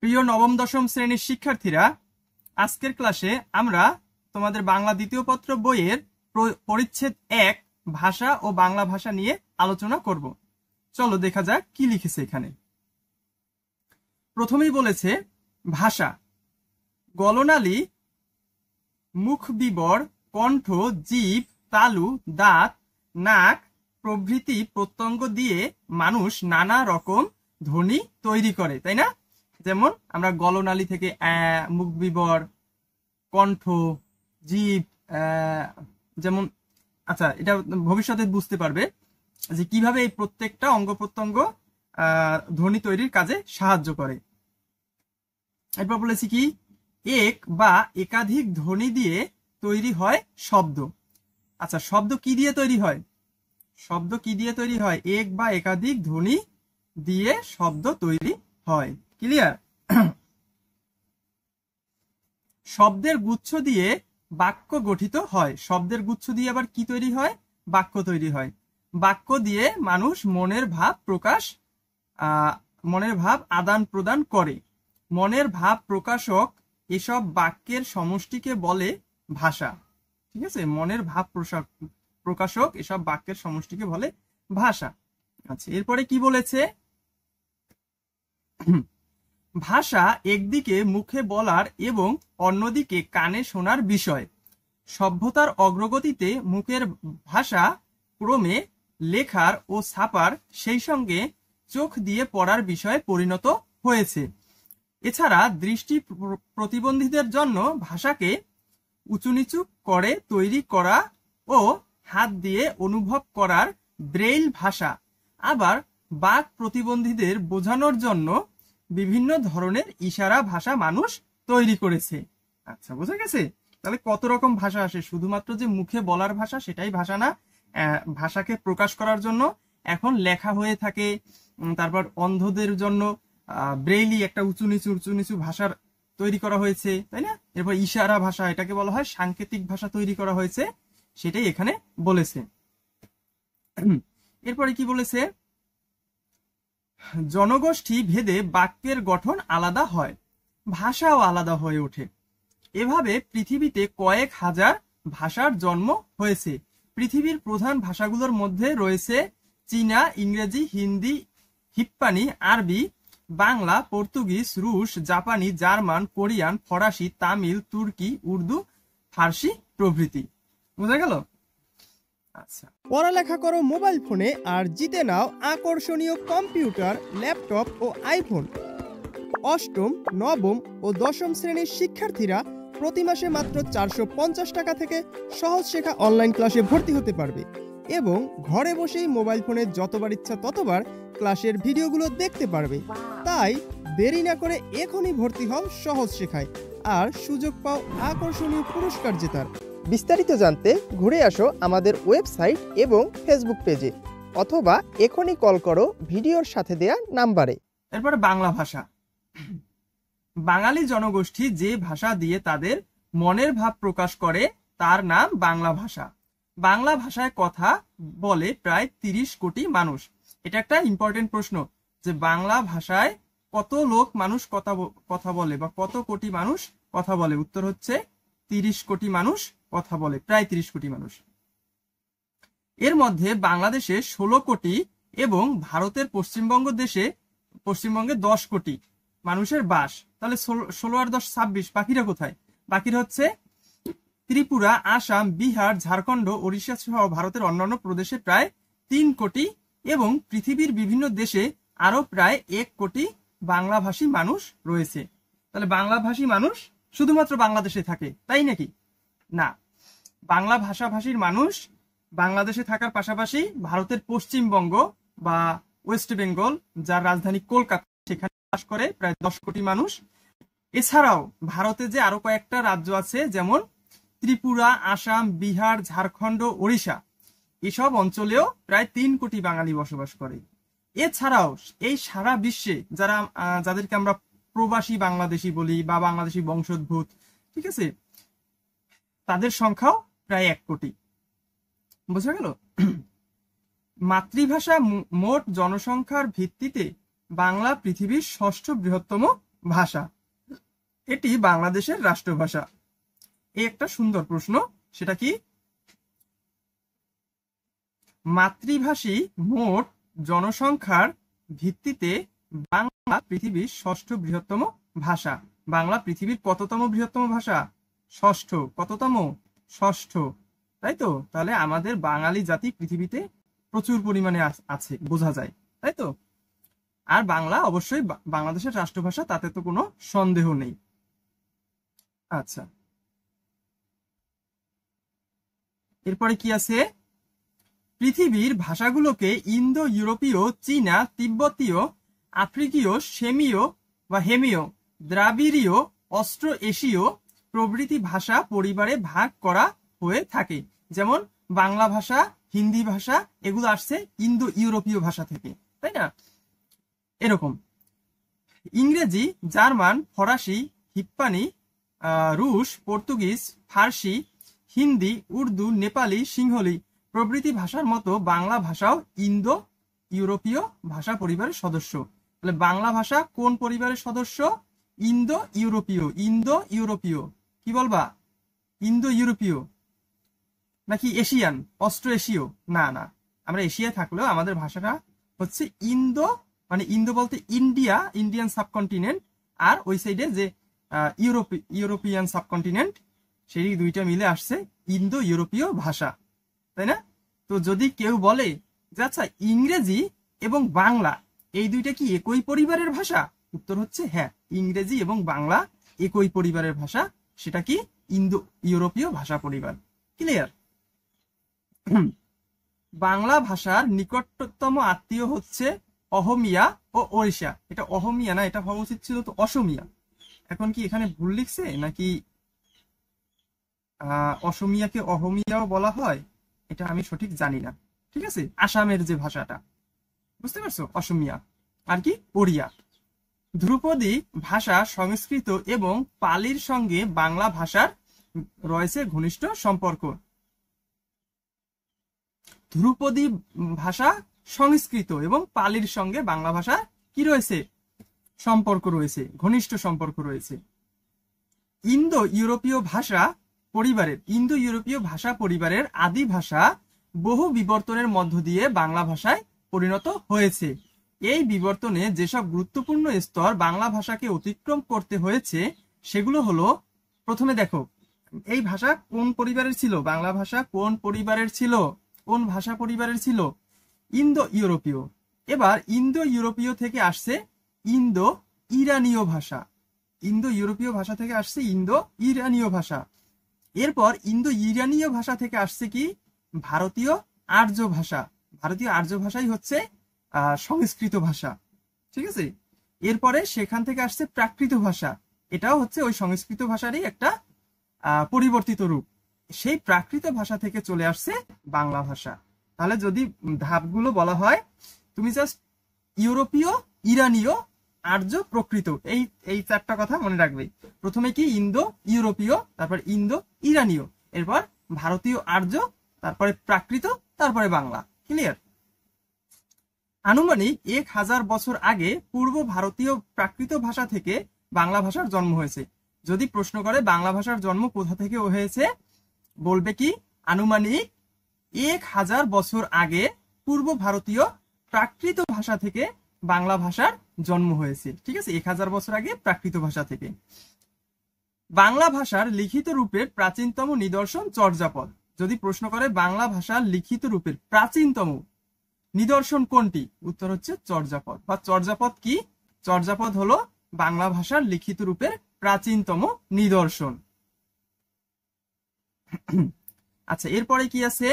প্রিয় নবম দশম শ্রেণীর শিক্ষার্থীরা, আজকের ক্লাসে আমরা তোমাদের বাংলা দ্বিতীয় পত্র বইয়ের পরিচ্ছেদ 1 ভাষা ও বাংলা ভাষা নিয়ে আলোচনা করব। চলো দেখা যাক কি লিখেছে এখানে। প্রথমেই বলেছে ভাষা, গলনালী, মুখ বিবর, কণ্ঠ, জিভ, তালু, দাঁত, নাক প্রভৃতি প্রত্যঙ্গ দিয়ে মানুষ নানা রকম ধ্বনি তৈরি করে, তাই না? যেমন আমরা গলনালী থেকে মুখ বিবর, কণ্ঠ, জিভ, যেমন আচ্ছা এটা ভবিষ্যতে বুঝতে পারবে যে কিভাবে এই প্রত্যেকটা অঙ্গ প্রত্যঙ্গ ধ্বনি তৈরির কাজে সাহায্য করে। এরপর বলেছি কি, এক বা একাধিক ধ্বনি দিয়ে তৈরি হয় শব্দ। আচ্ছা, শব্দ কি দিয়ে তৈরি হয়? শব্দ কি দিয়ে তৈরি হয়? এক বা একাধিক ধ্বনি দিয়ে শব্দ তৈরি হয়। ক্লিয়ার? শব্দের গুচ্ছ দিয়ে বাক্য গঠিত হয়। শব্দের গুচ্ছ দিয়ে আবার কি তৈরি হয়? বাক্য তৈরি হয়। বাক্য দিয়ে মানুষ মনের ভাব আদান প্রদান করে। মনের ভাব প্রকাশক এসব বাক্যের সমষ্টিকে বলে ভাষা। ঠিক আছে, মনের ভাব প্রকাশক এসব বাক্যের সমষ্টিকে বলে ভাষা। আচ্ছা, এরপরে কি বলেছে? ভাষা একদিকে মুখে বলার এবং অন্যদিকে কানে শোনার বিষয়। সভ্যতার অগ্রগতিতে মুখের ভাষা ক্রমে লেখার ও ছাপার, সেই সঙ্গে চোখ দিয়ে পড়ার বিষয়ে পরিণত হয়েছে। এছাড়া দৃষ্টি প্রতিবন্ধীদের জন্য ভাষাকে উঁচু নিচু করে তৈরি করা ও হাত দিয়ে অনুভব করার ব্রেইল ভাষা, আবার বাক প্রতিবন্ধীদের বোঝানোর জন্য বিভিন্ন ধরনের ইশারা ভাষা মানুষ তৈরি করেছে। আচ্ছা, বোঝা গেছে? তাহলে কত রকম ভাষা আসে। শুধুমাত্র যে মুখে বলার ভাষা সেটাই ভাষা না, ভাষাকে প্রকাশ করার জন্য এখন লেখা হয়ে থাকে। তারপর অন্ধদের জন্য ব্রেইলি একটা উঁচু নিচু ভাষার তৈরি করা হয়েছে, তাই না? এরপর ইশারা ভাষা, এটাকে বলা হয় সাংকেতিক ভাষা তৈরি করা হয়েছে, সেটাই এখানে বলেছে। এরপরে কি বলেছে? জনগোষ্ঠী ভেদে বাক্যের গঠন আলাদা হয়, ভাষাও আলাদা হয়ে ওঠে। এভাবে পৃথিবীতে কয়েক হাজার ভাষার জন্ম হয়েছে। পৃথিবীর প্রধান ভাষাগুলোর মধ্যে রয়েছে চীনা, ইংরেজি, হিন্দি, হিপ্পানি, আরবি, বাংলা, পর্তুগিজ, রুশ, জাপানি, জার্মান, কোরিয়ান, ফরাসি, তামিল, তুর্কি, উর্দু, ফার্সি প্রভৃতি। বোঝা গেল? আচ্ছা, পড়ালেখা করো মোবাইল ফোনে আর জিতে নাও আকর্ষণীয় কম্পিউটার, ল্যাপটপ ও আইফোন। অষ্টম, নবম ও দশম শ্রেণীর শিক্ষার্থীরা প্রতি মাসে মাত্র 450 টাকা থেকে সহজ শেখা অনলাইন ক্লাসে ভর্তি হতে পারবে এবং ঘরে বসেই মোবাইল ফোনে যতবার ইচ্ছা ততবার ক্লাসের ভিডিওগুলো দেখতে পারবে। তাই দেরি না করে এখনই ভর্তি হও সহজ শেখায় আর সুযোগ পাও আকর্ষণীয় পুরস্কার জেতার। বিস্তারিত জানতে ঘুরে আসো আমাদের ওয়েবসাইট এবং ফেসবুক পেজে, অথবা এখনই কল করো ভিডিওর সাথে দেয়া নাম্বারে। এরপরে বাংলা ভাষা। বাঙালি জনগোষ্ঠী যে ভাষা দিয়ে তাদের মনের ভাব প্রকাশ করে তার নাম বাংলা ভাষা। বাংলা ভাষায় কথা বলে প্রায় 30 কোটি মানুষ। এটা একটা ইম্পর্টেন্ট প্রশ্ন যে বাংলা ভাষায় কত লোক মানুষ কথা বলে বা কত কোটি মানুষ কথা বলে। উত্তর হচ্ছে 30 কোটি মানুষ কথা বলে, প্রায় 30 কোটি মানুষ। এর মধ্যে বাংলাদেশে 16 কোটি এবং ভারতের পশ্চিমবঙ্গে 10 কোটি মানুষের বাস। তাহলে 16 আর 10 26, বাকিরা কোথায়? বাকিরা হচ্ছে ত্রিপুরা, আসাম, বিহার, ঝাড়খণ্ড, ওড়িশা সহ ভারতের অন্যান্য প্রদেশে প্রায় 3 কোটি এবং পৃথিবীর বিভিন্ন দেশে আরো প্রায় 1 কোটি বাংলাভাষী মানুষ রয়েছে। তাহলে বাংলাভাষী মানুষ শুধুমাত্র বাংলাদেশে থাকে, তাই নাকি? না, বাংলা ভাষাভাষীর মানুষ বাংলাদেশে থাকার পাশাপাশি ভারতের পশ্চিমবঙ্গ বা ওয়েস্ট বেঙ্গল, যার রাজধানী কলকাতা, সেখানে বাস করে প্রায় 10 কোটি মানুষ। এছাড়াও ভারতে যে আরো কয়েকটা রাজ্য আছে, যেমন ত্রিপুরা, আসাম, বিহার, ঝাড়খণ্ড, ওড়িশা, এসব অঞ্চলেও প্রায় 3 কোটি বাঙালি বসবাস করে। এছাড়াও এই সারা বিশ্বে যাদেরকে আমরা প্রবাসী বাংলাদেশি বলি বা বাংলাদেশি বংশোদ্ভূত, ঠিক আছে, তাদের সংখ্যাও প্রায় 1 কোটি। বোঝা গেল? মাতৃভাষা মোট জনসংখ্যার ভিত্তিতে বাংলা পৃথিবীর 6ষ্ঠ বৃহত্তম ভাষা? এটি বাংলাদেশের রাষ্ট্রভাষা। এই একটা সুন্দর প্রশ্ন, সেটা কি? মাতৃভাষী মোট জনসংখ্যার ভিত্তিতে বাংলা পৃথিবীর ষষ্ঠ বৃহত্তম ভাষা। বাংলা পৃথিবীর কততম বৃহত্তম ভাষা? ষষ্ঠ। কততম? ষষ্ঠ। তাই তো? তাহলে আমাদের বাঙালি জাতি পৃথিবীতে প্রচুর পরিমাণে আছে, বোঝা যায়, তাই তো? আর বাংলা অবশ্যই বাংলাদেশের রাষ্ট্রভাষা, তাতে তো কোনো সন্দেহ নেই। আচ্ছা, এরপরে কি আছে? পৃথিবীর ভাষাগুলোকে ইন্দো ইউরোপীয়, চীনা, তিব্বতীয়, আফ্রিকীয়, সেমীয় বা হেমীয়, দ্রাবিড়ীয়, অস্ট্রো এশীয় প্রভৃতি ভাষা পরিবারে ভাগ করা হয়ে থাকে। যেমন বাংলা ভাষা, হিন্দি ভাষা, এগুলো আসছে ইন্দো ইউরোপীয় ভাষা থেকে, তাই না? এরকম ইংরেজি, জার্মান, ফরাসি, হিপ্পানি, রুশ, পর্তুগিজ, ফার্সি, হিন্দি, উর্দু, নেপালি, সিংহলি প্রভৃতি ভাষার মতো বাংলা ভাষাও ইন্দো ইউরোপীয় ভাষা পরিবারের সদস্য। তাহলে বাংলা ভাষা কোন পরিবারের সদস্য? ইন্দো ইউরোপীয়। ইন্দো ইউরোপীয় কি বলবা? ইন্দো ইউরোপীয় নাকি এশিয়ান, অস্ট্রো এশীয়? না না, আমরা এশিয়ায় থাকলেও আমাদের ভাষাটা হচ্ছে ইন্দো, মানে ইন্দো বলতে ইন্ডিয়া, ইন্ডিয়ান সাবকন্টিনেন্ট, আর ওই সাইডে যে ইউরোপিয়ান সাবকন্টিনেন্ট, সেই দুইটা মিলে আসছে ইন্দো ইউরোপীয় ভাষা, তাই না? তো যদি কেউ বলে যে আচ্ছা ইংরেজি এবং বাংলা এই দুইটা কি একই পরিবারের ভাষা? উত্তর হচ্ছে হ্যাঁ, ইংরেজি এবং বাংলা একই পরিবারের ভাষা। সেটা কি? ইন্দো ইউরোপীয় ভাষা পরিবার। ক্লিয়ার? বাংলা ভাষার নিকটতম আত্মীয় হচ্ছে অহমিয়া ও ওড়িশা। এটা অহমিয়া না, এটা হওয়া উচিত ছিল তো অসমিয়া। এখন কি এখানে ভুল লিখছে নাকি অসমিয়াকে অহমিয়াও বলা হয়? এটা আমি সঠিক জানি না। ঠিক আছে, আসামের যে ভাষাটা, বুঝতে পারছো? অসমিয়া আর কি ওড়িয়া। ধ্রুপদী ভাষা সংস্কৃত এবং পালির সঙ্গে বাংলা ভাষার রয়েছে ঘনিষ্ঠ সম্পর্ক। ধ্রুপদী ভাষা সংস্কৃত এবং পালির সঙ্গে বাংলা ভাষা কি রয়েছে? সম্পর্ক রয়েছে, ঘনিষ্ঠ সম্পর্ক রয়েছে। ইন্দো ইউরোপীয় ভাষা পরিবারের আদি ভাষা বহু বিবর্তনের মধ্য দিয়ে বাংলা ভাষায় পরিণত হয়েছে। এই বিবর্তনে যেসব গুরুত্বপূর্ণ স্তর বাংলা ভাষাকে অতিক্রম করতে হয়েছে সেগুলো হলো, প্রথমে দেখো এই ভাষা কোন পরিবারের ছিল? বাংলা ভাষা কোন পরিবারের ছিল? কোন ভাষা পরিবারের ছিল? ইন্দো ইউরোপীয়। এবার ইন্দো ইউরোপীয় থেকে আসছে ইন্দো ইরানীয় ভাষা। ইন্দো ইউরোপীয় ভাষা থেকে আসছে ইন্দো ইরানীয় ভাষা। এরপর ইন্দো ইরানীয় ভাষা থেকে আসছে কি? ভারতীয় আর্য ভাষা। ভারতীয় আর্য ভাষাই হচ্ছে সংস্কৃত ভাষা। ঠিক আছে, এরপরে সেখান থেকে আসছে প্রাকৃত ভাষা। এটাও হচ্ছে ওই সংস্কৃত ভাষারই একটা পরিবর্তিত রূপ। সেই প্রাকৃত ভাষা থেকে চলে আসছে বাংলা ভাষা। তাহলে যদি ধাপগুলো বলা হয়, তুমি জাস্ট ইউরোপীয়, ইরানীয়, আর্য, প্রকৃত, এই চারটা কথা মনে রাখবে। প্রথমে কি? ইন্দো ইউরোপীয়, তারপর ইন্দো ইরানীয়, এরপর ভারতীয় আর্য, তারপরে প্রাকৃত, তারপরে বাংলা। ক্লিয়ার? আনুমানিক 1000 বছর আগে পূর্ব ভারতীয় প্রাকৃত ভাষা থেকে বাংলা ভাষার জন্ম হয়েছে। যদি প্রশ্ন করে বাংলা ভাষার জন্ম কোথা থেকে হয়েছে, বলবে কি? আনুমানিক 1000 বছর আগে পূর্ব ভারতীয় প্রাকৃত ভাষা থেকে বাংলা ভাষার জন্ম হয়েছে। ঠিক আছে, 1000 বছর আগে প্রাকৃত ভাষা থেকে। বাংলা ভাষার লিখিত রূপের প্রাচীনতম নিদর্শন চর্যাপদ। যদি প্রশ্ন করে বাংলা ভাষার লিখিত রূপের প্রাচীনতম নিদর্শন কোনটি, উত্তর হচ্ছে চর্যাপদ। বা চর্যাপদ কি? চর্যাপদ হলো বাংলা ভাষার লিখিত রূপের প্রাচীনতম নিদর্শন। আচ্ছা, এরপরে কি আছে?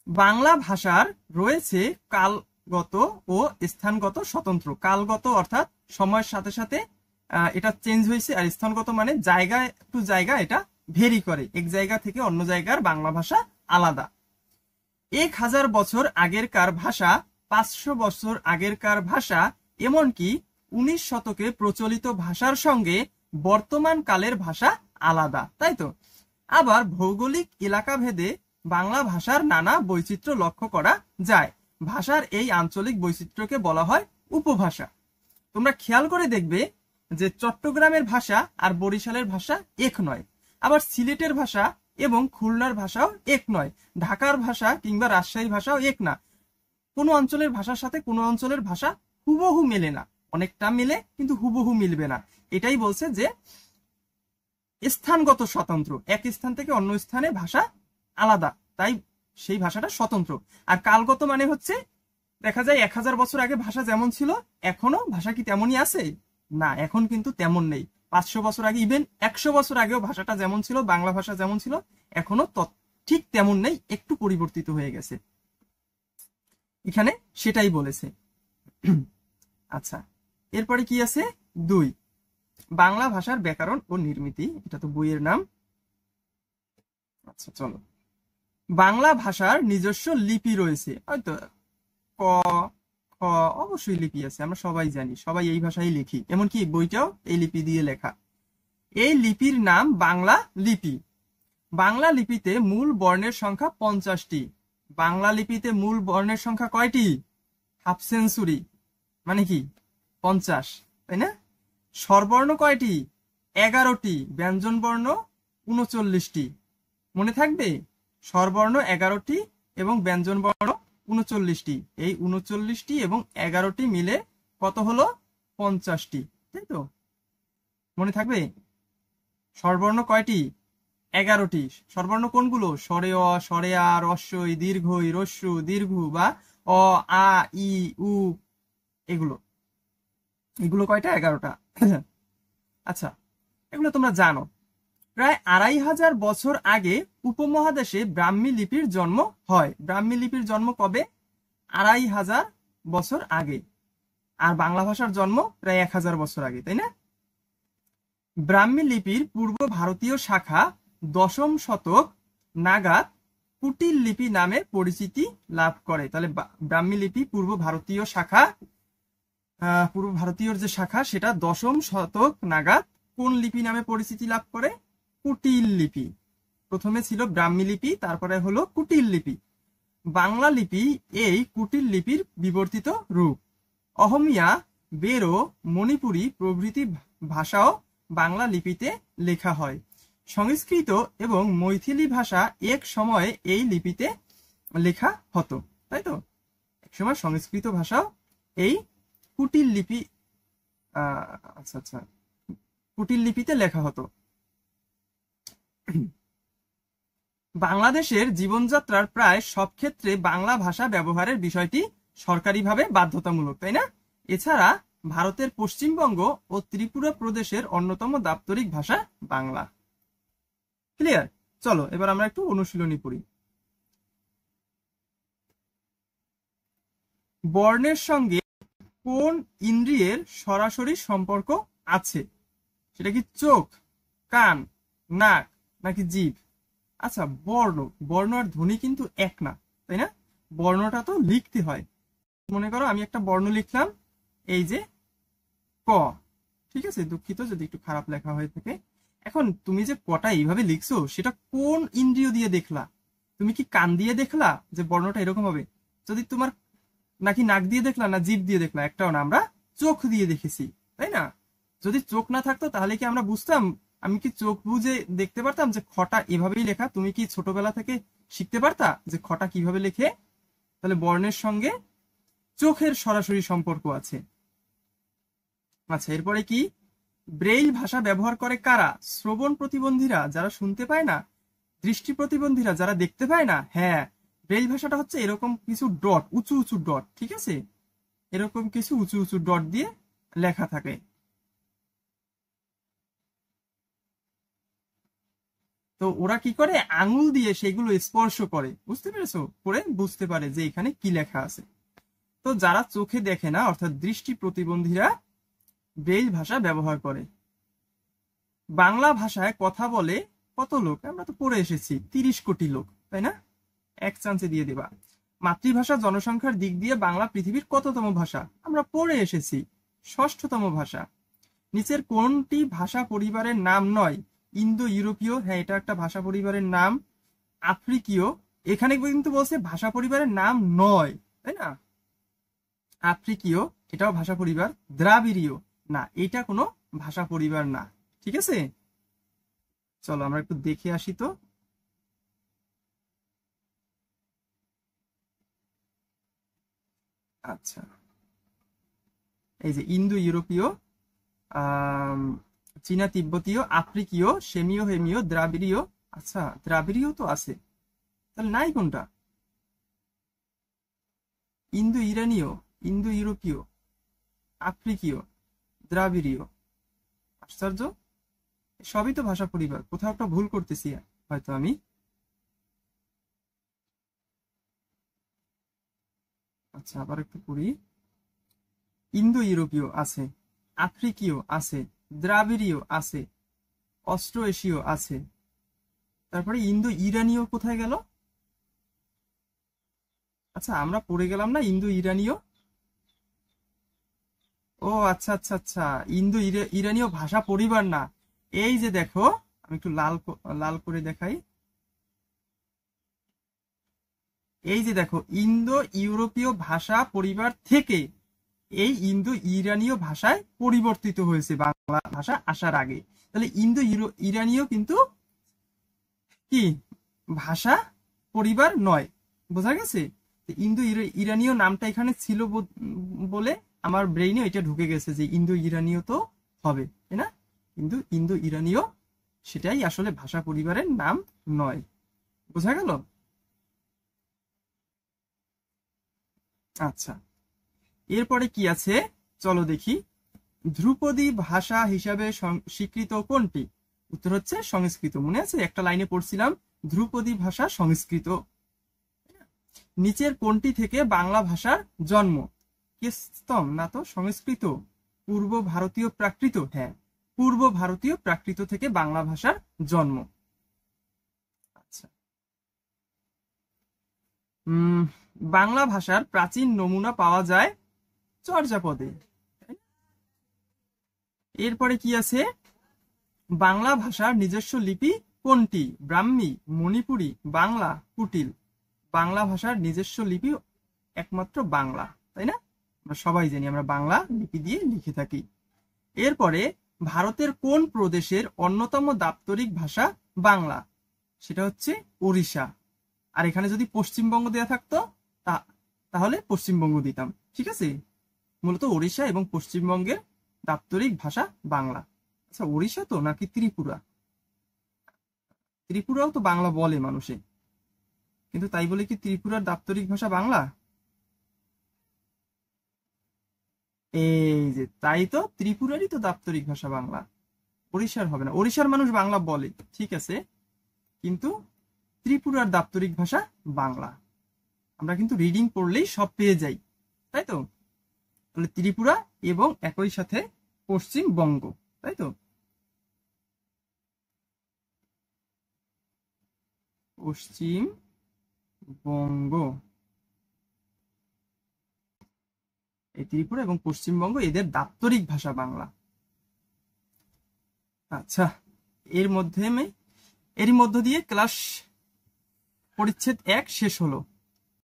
বাংলা ভাষার রয়েছে কালগত ও স্থানগত স্বতন্ত্র। কালগত অর্থাৎ সময়ের সাথে সাথে এটা চেঞ্জ হয়েছে, আর স্থানগত মানে জায়গা টু জায়গা এটা ভেরি করে, এক জায়গা থেকে অন্য জায়গার বাংলা ভাষা আলাদা। 1000 বছর আগেরকার ভাষা, 500 বছর আগেরকার ভাষা, এমনকি 19 শতকে প্রচলিত ভাষার সঙ্গে বর্তমান কালের ভাষা আলাদা, তাই তো? আবার ভৌগোলিক এলাকা ভেদে বাংলা ভাষার নানা বৈচিত্র্য লক্ষ্য করা যায়। ভাষার এই আঞ্চলিক বৈচিত্র্যকে বলা হয় উপভাষা। তোমরা খেয়াল করে দেখবে যে চট্টগ্রামের ভাষা আর বরিশালের ভাষা এক নয়, আবার সিলেটের ভাষা এবং খুলনার ভাষাও এক নয়, ঢাকার ভাষা কিংবা রাজশাহীর ভাষাও এক না। কোনো অঞ্চলের ভাষার সাথে কোনো অঞ্চলের ভাষা হুবহু মেলে না, অনেকটা মেলে কিন্তু হুবহু মিলবে না। এটাই বলছে যে স্থানগত স্বতন্ত্র, এক স্থান থেকে অন্য স্থানে ভাষা আলাদা, তাই সেই ভাষাটা স্বতন্ত্র। আর কালগত মানে হচ্ছে দেখা যায় 1000 বছর আগে ভাষা যেমন ছিল এখনো ভাষা কি তেমনই আছে? না, এখন কিন্তু তেমন নেই। 500 বছর আগে, ইভেন 100 বছর আগেও ভাষাটা যেমন ছিল, বাংলা ভাষা যেমন ছিল এখনো ঠিক তেমন নেই, একটু পরিবর্তিত হয়ে গেছে। এখানে সেটাই বলেছে। আচ্ছা, এরপরে কি আছে? 2, বাংলা ভাষার ব্যাকরণ ও নির্মিতি। এটা তো বইয়ের নাম। আচ্ছা চলো, বাংলা ভাষার নিজস্ব লিপি রয়েছে, হয়তো ক খ অবশ্যই লিপি আছে, আমরা সবাই জানি, সবাই এই ভাষায় লিখি, এমনকি বইটাও এই লিপি দিয়ে লেখা। এই লিপির নাম বাংলা লিপি। বাংলা লিপিতে মূল বর্ণের সংখ্যা 50টি। বাংলা লিপিতে মূল বর্ণের সংখ্যা কয়টি? হাফ সেঞ্চুরি, মানে কি 50, তাই না? স্বরবর্ণ কয়টি? 11টি, ব্যঞ্জন বর্ণ 39টি। মনে থাকবে, স্বরবর্ণ 11টি এবং ব্যঞ্জন বর্ণ 39টি। এই 39টি এবং 11টি মিলে কত হলো? 50টি, তাই তো? মনে থাকবে স্বরবর্ণ কয়টি? 11টি। স্বরবর্ণ কোনগুলো? স্বরে অ, স্বরে আ, রস্বই, দীর্ঘই, রস্যু, দীর্ঘ বা অ, আ, ই, উ, এগুলো কয়টা? 11টা। আচ্ছা, এগুলো তোমরা জানো। প্রায় 2500 বছর আগে উপমহাদেশে ব্রাহ্মী লিপির জন্ম হয়। ব্রাহ্মী লিপির জন্ম কবে? 2500 বছর আগে। আর বাংলা ভাষার জন্ম প্রায় 1000 বছর আগে, তাই না? ব্রাহ্মী লিপির পূর্ব ভারতীয় শাখা 10ম শতক নাগাদ কুটিল লিপি নামে পরিচিতি লাভ করে। তাহলে ব্রাহ্মী লিপি পূর্ব ভারতীয় শাখা, পূর্ব ভারতীয় যে শাখা সেটা 10ম শতক নাগাদ কোন লিপি নামে পরিচিতি লাভ করে? কুটিল লিপি। প্রথমে ছিল ব্রাহ্মী লিপি, তারপরে হলো কুটিল লিপি। বাংলা লিপি এই কুটিল লিপির বিবর্তিত রূপ। অহমিয়া, বেরো, মণিপুরী প্রভৃতি ভাষাও বাংলা লিপিতে লেখা হয়। সংস্কৃত এবং মৈথিলি ভাষা এক সময়ে এই লিপিতে লেখা হতো, তাই তো? এক সময় সংস্কৃত ভাষাও এই কুটিল লিপি, কুটিল লিপিতে লেখা হতো। বাংলাদেশের জীবনযাত্রার প্রায় সব ক্ষেত্রে বাংলা ভাষা ব্যবহারের বিষয়টি সরকারিভাবে বাধ্যতামূলক, তাই না? এছাড়া ভারতের পশ্চিমবঙ্গ ও ত্রিপুরা প্রদেশের অন্যতম দাপ্তরিক ভাষা বাংলা। ক্লিয়ার? চলো এবার আমরা একটু অনুশীলনী করি। বর্ণের সঙ্গে কোন ইন্দ্রিয়ের সরাসরি সম্পর্ক আছে? সেটা কি চোখ, কান, নাক নাকি জিভ? আচ্ছা, বর্ণ আর ধ্বনি কিন্তু এক না, তাই না? বর্ণটা তো লিখতে হয়। মনে করো আমি একটা বর্ণ লিখলাম, এই যে ক, ঠিক আছে? দুঃখিত যদি একটু খারাপ লেখা হয়ে থাকে। এখন তুমি যে কটা এইভাবে লিখছো সেটা কোন ইন্দ্রিয় দিয়ে দেখলা? তুমি কি কান দিয়ে দেখলা যে বর্ণটা এরকম হবে? যদি তোমার নাকি নাক দিয়ে দেখলা না জিভ দিয়ে দেখলা? একটাও না, আমরা চোখ দিয়ে দেখেছি, তাই না? যদি চোখ না থাকতো তাহলে কি আমরা বুঝতাম? আমি কি চোখ বুঝে দেখতে পারতাম যে খটা এভাবেই লেখা? তুমি কি ছোটবেলা থেকে শিখতে পারতা যে খটা কিভাবে লেখে? তাহলে বর্ণের সঙ্গে চোখের সরাসরি সম্পর্ক আছে। আচ্ছা, এরপরে কি? ব্রেইল ভাষা ব্যবহার করে কারা? শ্রবণ প্রতিবন্ধীরা, যারা শুনতে পায় না, দৃষ্টি প্রতিবন্ধীরা, যারা দেখতে পায় না। হ্যাঁ, ব্রেইল ভাষাটা হচ্ছে এরকম কিছু ডট, উঁচু উঁচু ডট, ঠিক আছে? এরকম কিছু উঁচু উঁচু ডট দিয়ে লেখা থাকে। তো ওরা কি করে? আঙুল দিয়ে সেগুলো স্পর্শ করে, বুঝতে পেরেছো? করে বুঝতে পারে যে এখানে কি লেখা আছে। তো যারা চোখে দেখে না অর্থাৎ দৃষ্টি প্রতিবন্ধীরা ব্রেইল ভাষা ব্যবহার করে। বাংলা ভাষায় কথা বলে কত লোক? আমরা তো পড়ে এসেছি 30 কোটি লোক, তাই না? এক চান্সে দিয়ে দেবা। মাতৃভাষা জনসংখ্যার দিক দিয়ে বাংলা পৃথিবীর কততম ভাষা? আমরা পড়ে এসেছি 6ষ্ঠতম ভাষা। নিচের কোনটি ভাষা পরিবারের নাম নয়? ইন্দো ইউরোপীয়, হ্যাঁ এটা একটা ভাষা পরিবারের নাম। আফ্রিকীয়, এখানে কিন্তু বলছে ভাষা পরিবারের নাম নয়, তাই না? আফ্রিকীয়, এটাও ভাষা পরিবার। দ্রাবিড়ীয়, না এটা কোনো ভাষা পরিবার না। ঠিক আছে, চলো আমরা একটু দেখে আসি তো। আচ্ছা, এই যে ইন্দো ইউরোপীয়, চীনা তিব্বতীয়, আফ্রিকীয়, সেমীয়, হেমীয়, দ্রাবিড়ীয়। আচ্ছা, দ্রাবিড়ীয় তো আছে, তাহলে নাই কোনটা? ইন্দো ইরানীয়, ইন্দো ইউরোপীয়, আফ্রিকীয়, দ্রাবিড়ীয়। আশ্চর্য, সবই তো ভাষা পরিবার, কোথাও একটা ভুল করতেছি হয়তো আমি। আচ্ছা, আবার একটু পড়ি। ইন্দো ইউরোপীয় আছে, আফ্রিকীয় আছে, দ্রাবিড়ীয় আছে, অস্ট্রো এশীয় আছে, তারপরে ইন্দো ইরানীয় কোথায় গেল? আচ্ছা, আমরা পড়ে গেলাম না ইন্দো ইরানীয়? ও আচ্ছা আচ্ছা আচ্ছা, ইন্দো ইরানীয় ভাষা পরিবার না। এই যে দেখো, আমি একটু লাল করে দেখাই। এই যে দেখো, ইন্দো ইউরোপীয় ভাষা পরিবার থেকে এই ইন্দো ইরানীয় ভাষায় পরিবর্তিত হয়েছে বাংলা ভাষা আসার আগে। তাহলে ইন্দো ইরানীয় কিন্তু কি ভাষা পরিবার নয়, বোঝা গেছে? ইন্দো ইরানীয় নামটা এখানে ছিল বলে আমার ব্রেইনে এটা ঢুকে গেছে যে ইন্দো ইরানীয় তো হবে, তাই না? কিন্তু ইন্দো ইরানীয় সেটাই আসলে ভাষা পরিবারের নাম নয়, বোঝা গেল? আচ্ছা, এরপরে কি আছে চলো দেখি। ধ্রুপদী ভাষা হিসাবে স্বীকৃত কোনটি? উত্তর হচ্ছে সংস্কৃত। মনে আছে একটা লাইনে পড়ছিলাম ধ্রুপদী ভাষা সংস্কৃত। নিচের কোনটি থেকে বাংলা ভাষার জন্ম? কেস্তম না তো, সংস্কৃত। পূর্ব ভারতীয় প্রাকৃত, হ্যাঁ পূর্ব ভারতীয় প্রাকৃত থেকে বাংলা ভাষার জন্ম। আচ্ছা, বাংলা ভাষার প্রাচীন নমুনা পাওয়া যায় চর্যাপদে। এরপরে কি আছে? বাংলা ভাষার নিজস্ব লিপি কোনটি? ব্রাহ্মী, মণিপুরী, বাংলা, কুটিল। বাংলা ভাষার নিজস্ব লিপি একমাত্র বাংলা, তাই না? আমরা সবাই জানি আমরা বাংলা লিপি দিয়ে লিখে থাকি। এরপরে ভারতের কোন প্রদেশের অন্যতম দাপ্তরিক ভাষা বাংলা? সেটা হচ্ছে ওড়িশা। আর এখানে যদি পশ্চিমবঙ্গ দেয়া থাকতো তাহলে পশ্চিমবঙ্গ দিতাম। ঠিক আছে, মূলত ওড়িশা এবং পশ্চিমবঙ্গের দাপ্তরিক ভাষা বাংলা। আচ্ছা, ওড়িশা তো নাকি ত্রিপুরা? ত্রিপুরাও তো বাংলা বলে মানুষে, কিন্তু তাই বলে কি ত্রিপুরার দাপ্তরিক ভাষা বাংলা? এই যে তাই তো, ত্রিপুরারই তো দাপ্তরিক ভাষা বাংলা, ওড়িশার হবে না। ওড়িশার মানুষ বাংলা বলে ঠিক আছে, কিন্তু ত্রিপুরার দাপ্তরিক ভাষা বাংলা। আমরা কিন্তু রিডিং পড়লেই সব পেয়ে যাই, তাই তো? তাহলে ত্রিপুরা এবং একই সাথে পশ্চিমবঙ্গ, তাই তো? পশ্চিমবঙ্গ, এই ত্রিপুরা এবং পশ্চিমবঙ্গ এদের দাপ্তরিক ভাষা বাংলা। আচ্ছা, এরই মধ্য দিয়ে ক্লাস পরিচ্ছেদ 1 শেষ হলো।